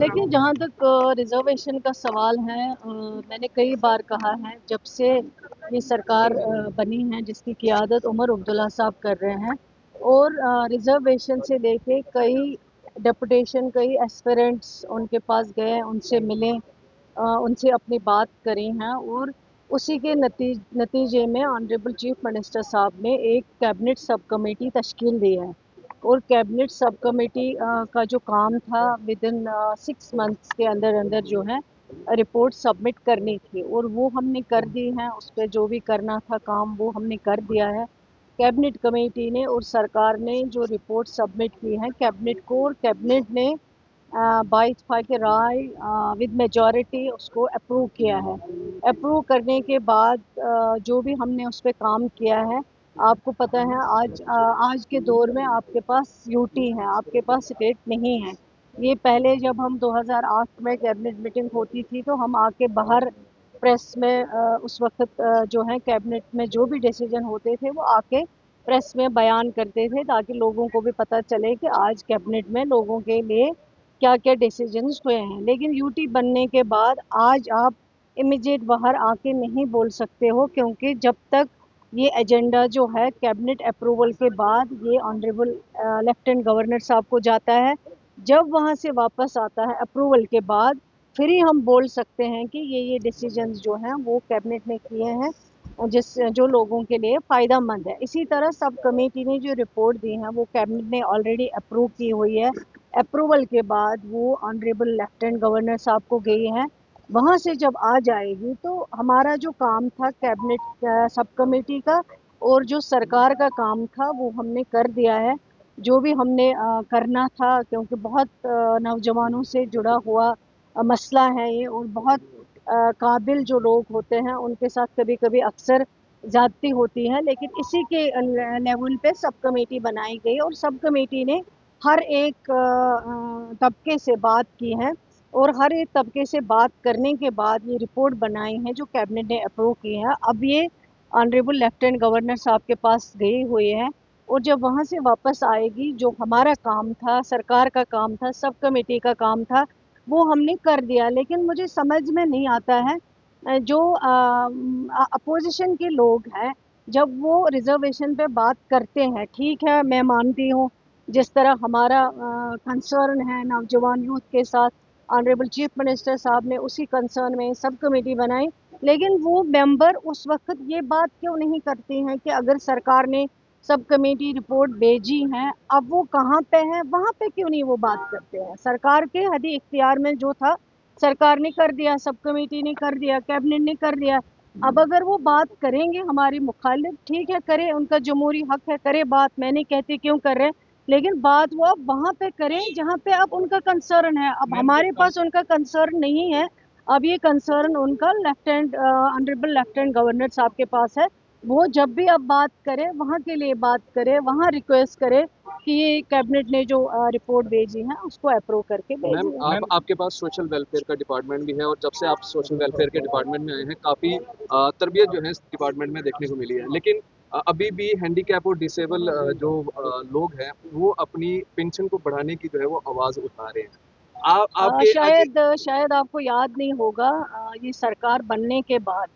देखिए, जहाँ तक रिज़र्वेशन का सवाल है, मैंने कई बार कहा है जब से ये सरकार बनी है जिसकी क़ियादत उमर अब्दुल्ला साहब कर रहे हैं। और रिज़र्वेशन से लेके कई डेपुटेशन, कई एस्पिरेंट्स उनके पास गए, उनसे मिले, उनसे अपनी बात करी हैं। और उसी के नतीजे में ऑनरेबल चीफ मिनिस्टर साहब ने एक कैबिनेट सब कमेटी तश्कील दी है। और कैबिनेट सब कमेटी का जो काम था, विद इन 6 मंथ्स के अंदर अंदर जो है रिपोर्ट सबमिट करनी थी, और वो हमने कर दी है। उस पर जो भी करना था काम वो हमने कर दिया है। कैबिनेट कमेटी ने और सरकार ने जो रिपोर्ट सबमिट की है कैबिनेट को, और कैबिनेट ने बाई इत्तेफाक राय विद मेजॉरिटी उसको अप्रूव किया है। अप्रूव करने के बाद जो भी हमने उस पर काम किया है, आपको पता है आज के दौर में आपके पास यूटी है, आपके पास स्टेट नहीं है। ये पहले जब हम 2008 में कैबिनेट मीटिंग होती थी तो हम आके बाहर प्रेस में उस वक्त जो है कैबिनेट में जो भी डिसीजन होते थे वो आके प्रेस में बयान करते थे, ताकि लोगों को भी पता चले कि आज कैबिनेट में लोगों के लिए क्या क्या डिसीजंस हुए हैं। लेकिन यूटी बनने के बाद आज आप इमीडिएट बाहर आके नहीं बोल सकते हो, क्योंकि जब तक ये एजेंडा जो है कैबिनेट अप्रूवल के बाद ये ऑनरेबल लेफ्टिनेंट गवर्नर साहब को जाता है, जब वहाँ से वापस आता है अप्रूवल के बाद, फिर ही हम बोल सकते हैं कि ये डिसीजंस जो हैं वो कैबिनेट ने किए हैं जो लोगों के लिए फ़ायदा मंद है। इसी तरह सब कमेटी ने जो रिपोर्ट दी है वो कैबिनेट ने ऑलरेडी अप्रूव की हुई है। अप्रूवल के बाद वो ऑनरेबल लेफ्टिनेंट गवर्नर साहब को गई है। वहाँ से जब आ जाएगी तो हमारा जो काम था कैबिनेट सब कमेटी का और जो सरकार का काम था वो हमने कर दिया है। जो भी हमने करना था, क्योंकि बहुत नौजवानों से जुड़ा हुआ मसला है ये, और बहुत काबिल जो लोग होते हैं उनके साथ कभी कभी अक्सर ज़्यादती होती है। लेकिन इसी के लेवल पे सब कमेटी बनाई गई, और सब कमेटी ने हर एक तबके से बात की है, और हर एक तबके से बात करने के बाद ये रिपोर्ट बनाई है जो कैबिनेट ने अप्रूव की है। अब ये ऑनरेबल लेफ्टिनेंट गवर्नर साहब के पास गई हुई है, और जब वहाँ से वापस आएगी, जो हमारा काम था, सरकार का काम था, सब कमेटी का काम था, वो हमने कर दिया। लेकिन मुझे समझ में नहीं आता है जो अपोजिशन के लोग हैं, जब वो रिजर्वेशन पे बात करते हैं, ठीक है मैं मानती हूँ जिस तरह हमारा कंसर्न है नौजवान यूथ के साथ, ऑनरेबल चीफ मिनिस्टर साहब ने उसी कंसर्न में सब कमेटी बनाई। लेकिन वो मेंबर उस वक्त ये बात क्यों नहीं करते हैं कि अगर सरकार ने सब कमेटी रिपोर्ट भेजी है, अब वो कहाँ पे है, वहाँ पे क्यों नहीं वो बात करते हैं। सरकार के हदी इख्तियार में जो था सरकार ने कर दिया, सब कमेटी ने कर दिया, कैबिनेट ने कर दिया। अब अगर वो बात करेंगे हमारी मुखालिफ, ठीक है करे, उनका जमहूरी हक है, करे बात, मैं नहीं कहती क्यों कर रहे हैं, लेकिन बात वो अब वहाँ पे करें जहाँ पे अब उनका कंसर्न है। अब हमारे पास उनका कंसर्न नहीं है, अब ये कंसर्न उनका लेफ्टिनेंट ऑनरेबल लेफ्टिनेंट गवर्नर साहब के पास है। वो जब भी अब बात करे वहाँ के लिए बात करे, वहाँ रिक्वेस्ट करे कि ये कैबिनेट ने जो रिपोर्ट भेजी है उसको अप्रूव करके मैम भेजिए। आपके पास सोशल वेलफेयर का डिपार्टमेंट भी है, और जब से आप सोशल वेलफेयर के डिपार्टमेंट में आए हैं काफ़ी तरबियत जो है इस डिपार्टमेंट में देखने को मिली है। लेकिन अभी भी हैंडीकैप और डिसेबल जो लोग हैं वो अपनी पेंशन को बढ़ाने की जो है वो आवाज़ उठा रहे हैं। आपके आगे शायद आपको याद नहीं होगा, ये सरकार बनने के बाद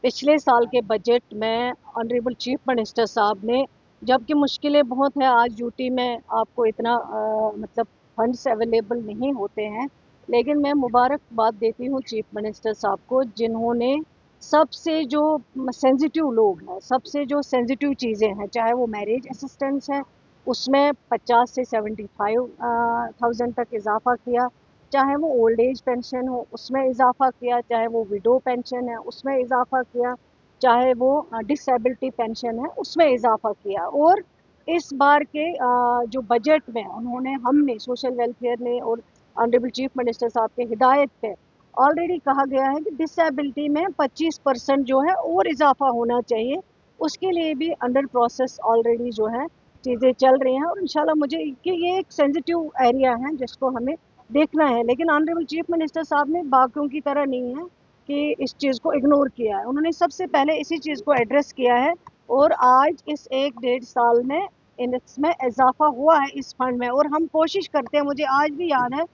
पिछले साल के बजट में ऑनरेबल चीफ मिनिस्टर साहब ने, जबकि मुश्किलें बहुत हैं, आज यूटी में आपको इतना मतलब फंड्स अवेलेबल नहीं होते हैं, लेकिन मैं मुबारकबाद देती हूँ चीफ मिनिस्टर साहब को, जिन्होंने सबसे जो सेंसिटिव लोग हैं, सबसे जो सेंसिटिव चीज़ें हैं, चाहे वो मैरिज असिस्टेंस है उसमें 50 से 75,000 तक इजाफा किया, चाहे वो ओल्ड एज पेंशन हो उसमें इजाफा किया, चाहे वो विडो पेंशन है उसमें इजाफा किया, चाहे वो डिसेबिलिटी पेंशन है उसमें इजाफा किया। और इस बार के जो बजट में उन्होंने, हमने सोशल वेलफेयर ने और ऑनरेबल चीफ मिनिस्टर साहब के हिदायत पे ऑलरेडी कहा गया है कि डिसेबिलिटी में 25% जो है और इजाफा होना चाहिए। उसके लिए भी अंडर प्रोसेस ऑलरेडी जो है चीज़ें चल रही हैं, और इंशाल्लाह मुझे कि ये एक सेंसिटिव एरिया है जिसको हमें देखना है। लेकिन ऑनरेबल चीफ मिनिस्टर साहब ने बाकियों की तरह नहीं है कि इस चीज़ को इग्नोर किया है, उन्होंने सबसे पहले इसी चीज़ को एड्रेस किया है। और आज इस 1 डेढ़ साल में इसमें इजाफा हुआ है इस फंड में, और हम कोशिश करते हैं, मुझे आज भी याद है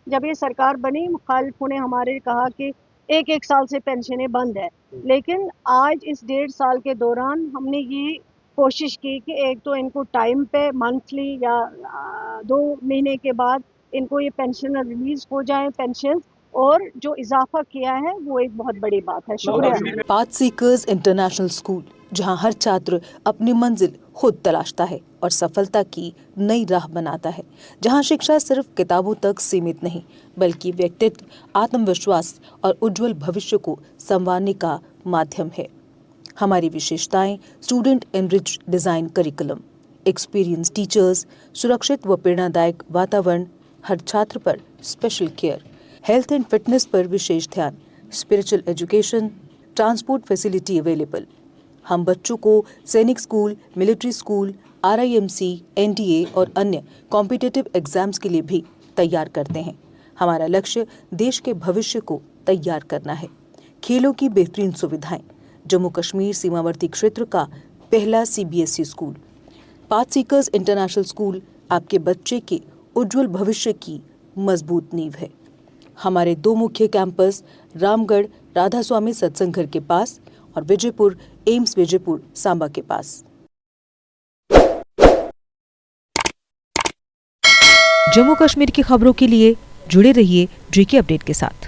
جب یہ سرکار بنی مخالفوں نے ہمارے کہا کہ ایک سال سے پینشنیں بند ہے، لیکن آج اس 1.5 سال کے دوران ہم نے یہ کوشش کی کہ ایک تو ان کو ٹائم پہ منتھلی یا 2 مہینے کے بعد ان کو یہ پینشن ریلیز ہو جائیں پینشن، اور جو اضافہ کیا ہے وہ ایک بہت بڑی بات ہے. شکریہ. پاتھ سیکرز انٹرنیشنل اسکول، جہاں ہر چھاتر اپنی منزل خود تلاشتا ہے اور سفلتا کی نئی راہ بناتا ہے، جہاں شکشا صرف کتابوں تک سیمت نہیں بلکہ ویکتتو، آتم وشواس اور اجول بھوشیہ کو سنوارنے کا مادھیم ہے. ہماری وشیشتائیں student enrich design curriculum, experience teachers, سرکشت و پریرنا دائک واتاورن، ہر چھاتر پر special care, health and fitness پر وشیش دھیان، spiritual education, transport facility available. ہم بچوں کو Sainik school, military school, RIMC، NDA اور انیہ کمپیٹیٹو ایگزامز کے لیے بھی تیار کرتے ہیں. ہمارا لکشیہ دیش کے بھوشیہ کو تیار کرنا ہے. کھیلوں کی بہترین سویدھائیں، جموں کشمیر سیماورتی کھیتر کا پہلا CBSE school. Path seekers international school آپ کے بچے کے اجول بھوشیہ کی مضبوط نیو ہے. ہمارے 2 مکھیہ کیمپس رام گڑھ رادھا سوامی ستسنگ گھر کے پاس اور وجے پور ایمس وجے پور سامبا کے پاس. جموں کشمیر کی خبروں کے لیے جڑے رہیے GK اپڈیٹ کے ساتھ.